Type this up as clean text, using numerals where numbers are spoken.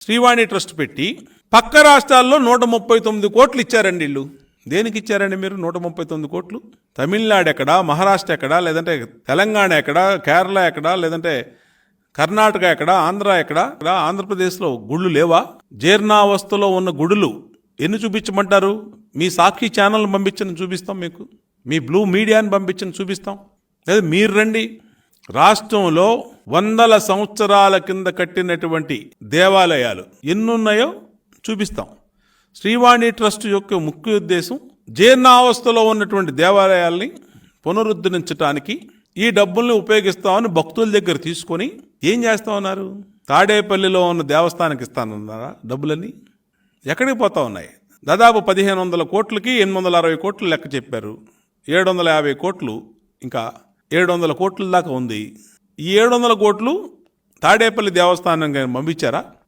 Srivani trust పెట్టి పక్క రాష్ట్రాల్లో 139 కోట్లు ఇచ్చారండి వీళ్ళు. దేనికి ఇచ్చారండి మీరు 139 కోట్లు? తమిళనాడు ఎక్కడా, మహారాష్ట్ర ఎక్కడా, లేదంటే తెలంగాణ ఎక్కడా, కేరళ ఎక్కడా, లేదంటే కర్ణాటక ఎక్కడా, ఆంధ్ర ఎక్కడా, ఆంధ్రప్రదేశ్లో గుళ్ళు లేవా? జీర్ణావస్థలో ఉన్న గుడులు ఎన్ని చూపించమంటారు? మీ సాక్షి ఛానల్ పంపించని చూపిస్తాం, మీకు మీ బ్లూ మీడియాని పంపించని చూపిస్తాం. లేదా మీరు రండి, రాష్ట్రంలో 100 సంవత్సరాల కింద కట్టినటువంటి దేవాలయాలు ఎన్నున్నాయో చూపిస్తాం. శ్రీవాణి ట్రస్ట్ యొక్క ముఖ్య ఉద్దేశం జీర్ణావస్థలో ఉన్నటువంటి దేవాలయాల్ని పునరుద్ధరించడానికి ఈ డబ్బుల్ని ఉపయోగిస్తామని భక్తుల దగ్గర తీసుకొని ఏం చేస్తా ఉన్నారు? తాడేపల్లిలో ఉన్న దేవస్థానానికి ఇస్తానన్నారా డబ్బులన్నీ? ఎక్కడికి పోతా ఉన్నాయి? దాదాపు 1500 కోట్లకి 860 కోట్లు లెక్క చెప్పారు. 750 కోట్లు, ఇంకా 700 కోట్ల దాకా ఉంది. ఈ 700 కోట్లు తాడేపల్లి దేవస్థానం పంపించారా?